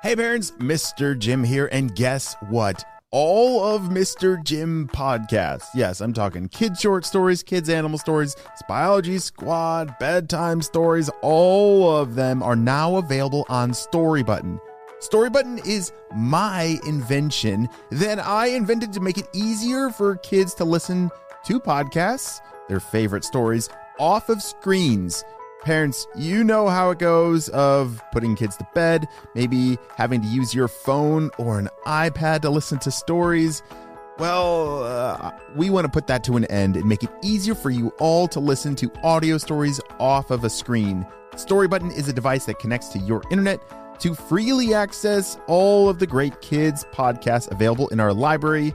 Hey parents, Mr. Jim here, and guess what? All of Mr. Jim podcasts, yes, I'm talking kids short stories, kids animal stories, Biology Squad, bedtime stories, all of them are now available on Storybutton. Storybutton is my invention that I invented to make it easier for kids to listen to podcasts, their favorite stories, off of screens. Parents, you know how it goes of putting kids to bed, maybe having to use your phone or an iPad to listen to stories. Well, we want to put that to an end and make it easier for you all to listen to audio stories off of a screen. Storybutton is a device that connects to your internet to freely access all of the great kids podcasts available in our library.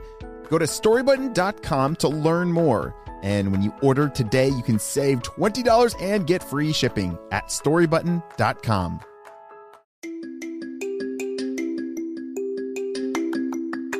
Go to storybutton.com to learn more. And when you order today, you can save $20 and get free shipping at storybutton.com.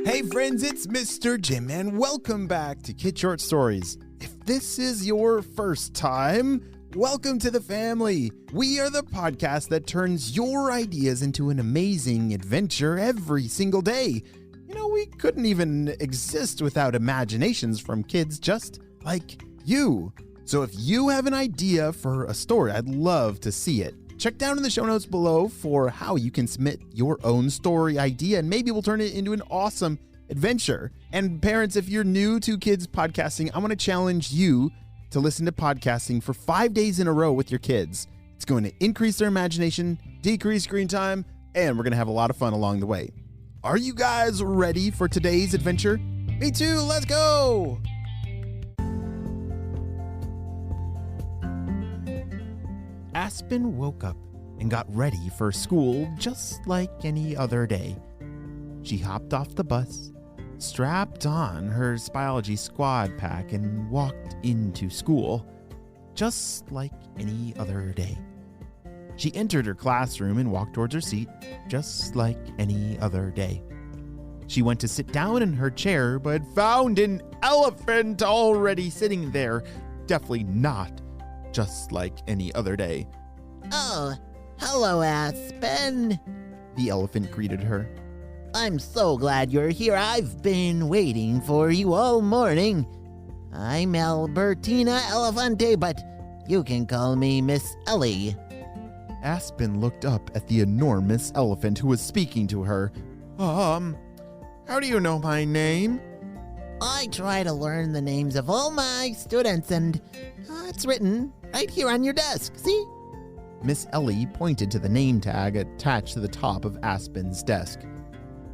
Hey friends, it's Mr. Jim, and welcome back to Kid Short Stories. If this is your first time, welcome to the family. We are the podcast that turns your ideas into an amazing adventure every single day. You know, we couldn't even exist without imaginations from kids just like you. So if you have an idea for a story, I'd love to see it. Check down in the show notes below for how you can submit your own story idea, and maybe we'll turn it into an awesome adventure. And parents, if you're new to kids podcasting, I want to challenge you to listen to podcasting for 5 days in a row with your kids. It's going to increase their imagination, decrease screen time, and we're going to have a lot of fun along the way. Are you guys ready for today's adventure? Me too, let's go! Aspen woke up and got ready for school just like any other day. She hopped off the bus, strapped on her Biology Squad pack, and walked into school just like any other day. She entered her classroom and walked towards her seat just like any other day. She went to sit down in her chair but found an elephant already sitting there, definitely not just like any other day. Oh, hello, Aspen. The elephant greeted her. I'm so glad you're here. I've been waiting for you all morning. I'm Albertina Elefante, but you can call me Miss Ellie. Aspen looked up at the enormous elephant who was speaking to her. How do you know my name? I try to learn the names of all my students, and it's written right here on your desk, see? Miss Ellie pointed to the name tag attached to the top of Aspen's desk.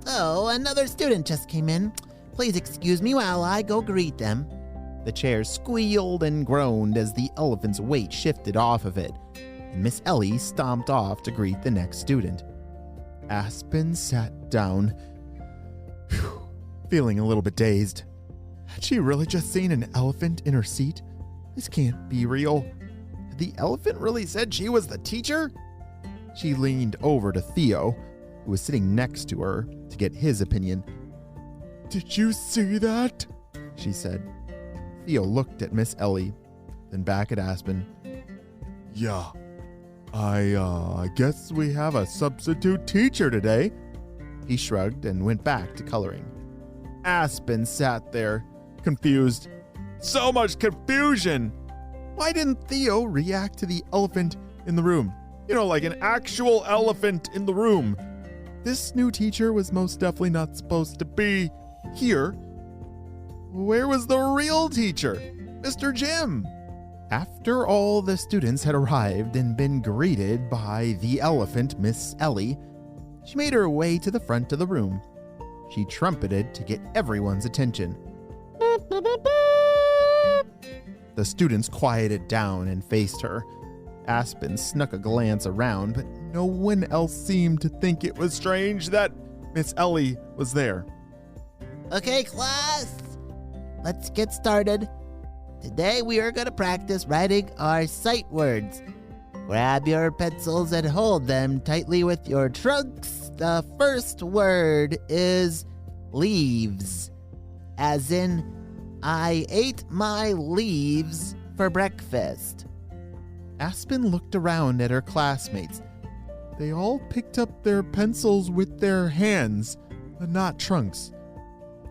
Oh, another student just came in. Please excuse me while I go greet them. The chair squealed and groaned as the elephant's weight shifted off of it, and Miss Ellie stomped off to greet the next student. Aspen sat down, feeling a little bit dazed. Had she really just seen an elephant in her seat? This can't be real. Had the elephant really said she was the teacher? She leaned over to Theo, who was sitting next to her, to get his opinion. Did you see that? She said. Theo looked at Miss Ellie, then back at Aspen. Yeah, I guess we have a substitute teacher today. He shrugged and went back to coloring. Aspen sat there, confused. So much confusion! Why didn't Theo react to the elephant in the room? You know, like an actual elephant in the room. This new teacher was most definitely not supposed to be here. Where was the real teacher? Mr. Jim? After all the students had arrived and been greeted by the elephant, Miss Ellie, she made her way to the front of the room. She trumpeted to get everyone's attention. The students quieted down and faced her. Aspen snuck a glance around, but no one else seemed to think it was strange that Miss Ellie was there. Okay, class, let's get started. Today we are going to practice writing our sight words. Grab your pencils and hold them tightly with your trunks. The first word is leaves, as in, I ate my leaves for breakfast. Aspen looked around at her classmates. they all picked up their pencils with their hands, but not trunks.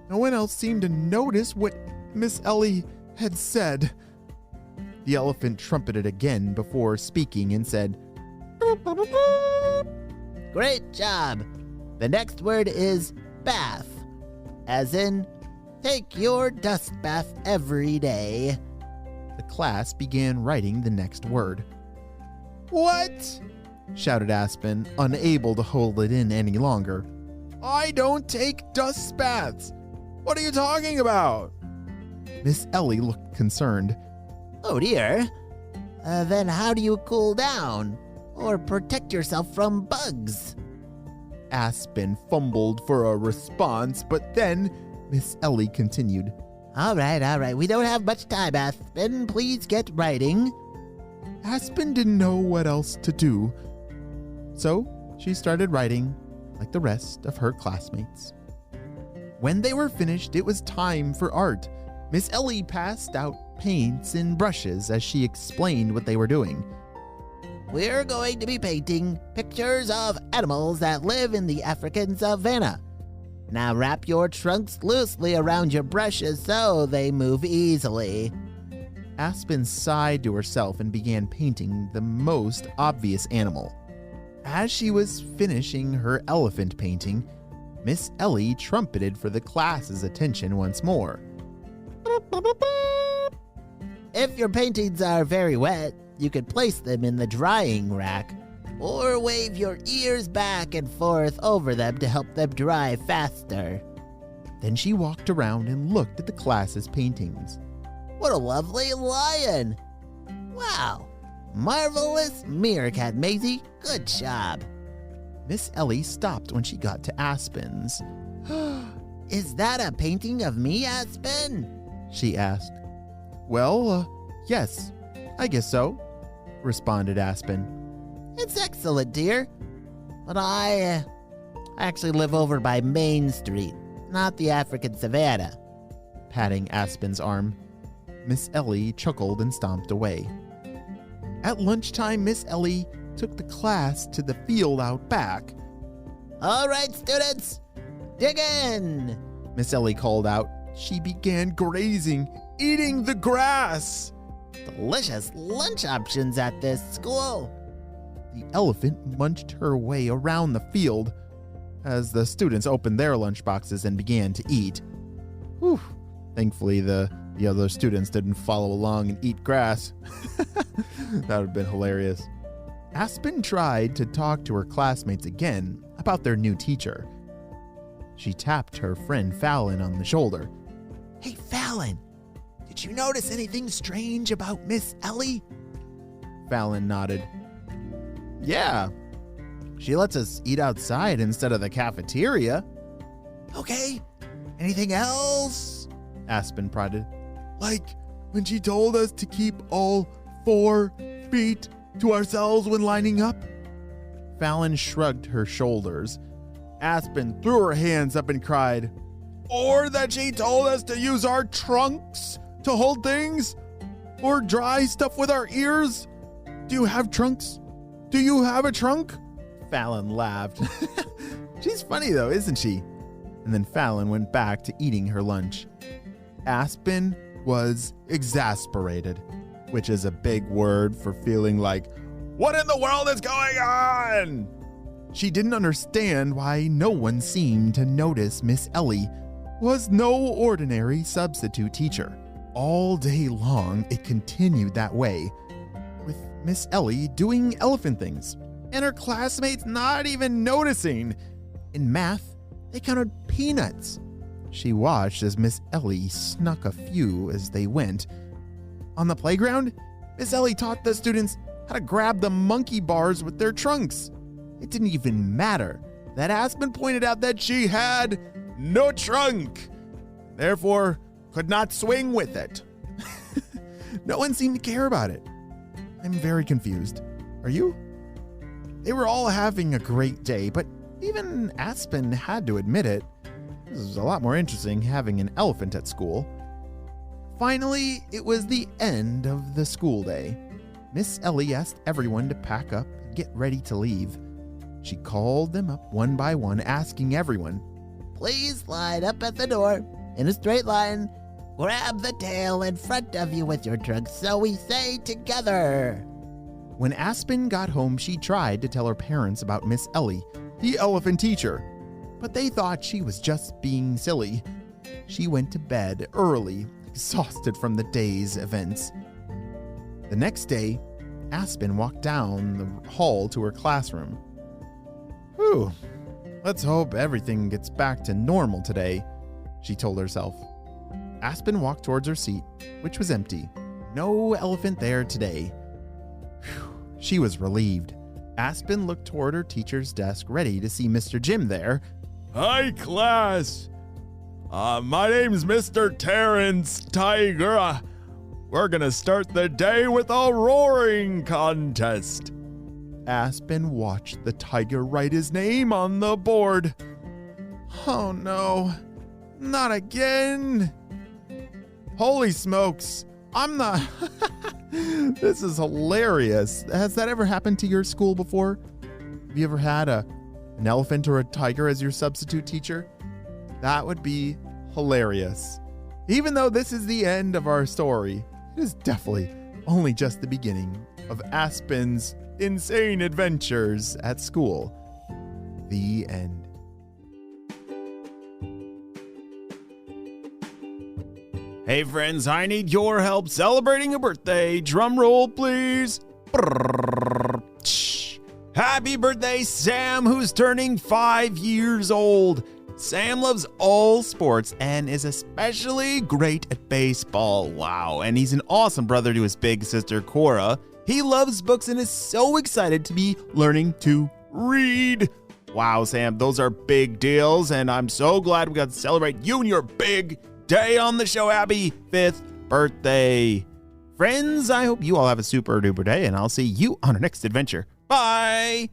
No one else seemed to notice what Miss Ellie had said. The elephant trumpeted again before speaking and said, Great job. The next word is bath, as in, take your dust bath every day. The class began writing the next word. What? Shouted Aspen, unable to hold it in any longer. I don't take dust baths. What are you talking about? Miss Ellie looked concerned. Oh dear. Then how do you cool down or protect yourself from bugs? Aspen fumbled for a response, but then Miss Ellie continued. All right. We don't have much time, Aspen. Please get writing. Aspen didn't know what else to do, so she started writing like the rest of her classmates. When they were finished, it was time for art. Miss Ellie passed out paints and brushes as she explained what they were doing. We're going to be painting pictures of animals that live in the African savanna. Now wrap your trunks loosely around your brushes so they move easily. Aspen sighed to herself and began painting the most obvious animal. As she was finishing her elephant painting, Miss Ellie trumpeted for the class's attention once more. If your paintings are very wet, you could place them in the drying rack, or wave your ears back and forth over them to help them dry faster. Then she walked around and looked at the class's paintings. What a lovely lion! Wow! Marvelous meerkat, Maisie. Good job. Miss Ellie stopped when she got to Aspen's. Is that a painting of me, Aspen? She asked. Well, yes, I guess so, responded Aspen. It's excellent, dear. But I actually live over by Main Street, not the African savanna. Patting Aspen's arm, Miss Ellie chuckled and stomped away. At lunchtime, Miss Ellie took the class to the field out back. All right, students, dig in, Miss Ellie called out. She began grazing, eating the grass. Delicious lunch options at this school. The elephant munched her way around the field as the students opened their lunchboxes and began to eat. Whew. Thankfully, the other students didn't follow along and eat grass. That would have been hilarious. Aspen tried to talk to her classmates again about their new teacher. She tapped her friend Fallon on the shoulder. Hey, Fallon, did you notice anything strange about Miss Ellie? Fallon nodded. Yeah, she lets us eat outside instead of the cafeteria. Okay, anything else? Aspen prodded. Like when she told us to keep all 4 feet to ourselves when lining up? Fallon shrugged her shoulders. Aspen threw her hands up and cried, or that she told us to use our trunks to hold things? Or dry stuff with our ears? Do you have trunks? Do you have a trunk? Fallon laughed. She's funny though, isn't she? And then Fallon went back to eating her lunch. Aspen was exasperated, which is a big word for feeling like, what in the world is going on? She didn't understand why no one seemed to notice Miss Ellie was no ordinary substitute teacher. All day long, it continued that way, with Miss Ellie doing elephant things, and her classmates not even noticing. In math, they counted peanuts. She watched as Miss Ellie snuck a few as they went. On the playground, Miss Ellie taught the students how to grab the monkey bars with their trunks. It didn't even matter that Aspen pointed out that she had no trunk, therefore could not swing with it. No one seemed to care about it. I'm very confused. Are you? They were all having a great day, but even Aspen had to admit it. This is a lot more interesting having an elephant at school. Finally, it was the end of the school day. Miss Ellie asked everyone to pack up and get ready to leave. She called them up one by one, asking everyone, Please line up at the door in a straight line. Grab the tail in front of you with your trunk, so we say together. When Aspen got home, she tried to tell her parents about Miss Ellie, the elephant teacher, but they thought she was just being silly. She went to bed early, exhausted from the day's events. The next day, Aspen walked down the hall to her classroom. Whew, let's hope everything gets back to normal today, she told herself. Aspen walked towards her seat, which was empty. No elephant there today. Whew, she was relieved. Aspen looked toward her teacher's desk, ready to see Mr. Jim there. Hi, class. My name's Mr. Terrence Tiger. We're gonna start the day with a roaring contest. Aspen watched the tiger write his name on the board. Oh no, not again. Holy smokes, I'm not. This is hilarious. Has that ever happened to your school before? Have you ever had an elephant or a tiger as your substitute teacher? That would be hilarious. Even though this is the end of our story, it is definitely only just the beginning of Aspen's insane adventures at school. The end. Hey friends, I need your help celebrating a birthday. Drum roll, please. Happy birthday, Sam, who's turning 5 years old. Sam loves all sports and is especially great at baseball. Wow, and he's an awesome brother to his big sister, Cora. He loves books and is so excited to be learning to read. Wow, Sam, those are big deals, and I'm so glad we got to celebrate you and your big day on the show. Happy 5th birthday. Friends, I hope you all have a super duper day, and I'll see you on our next adventure. Bye.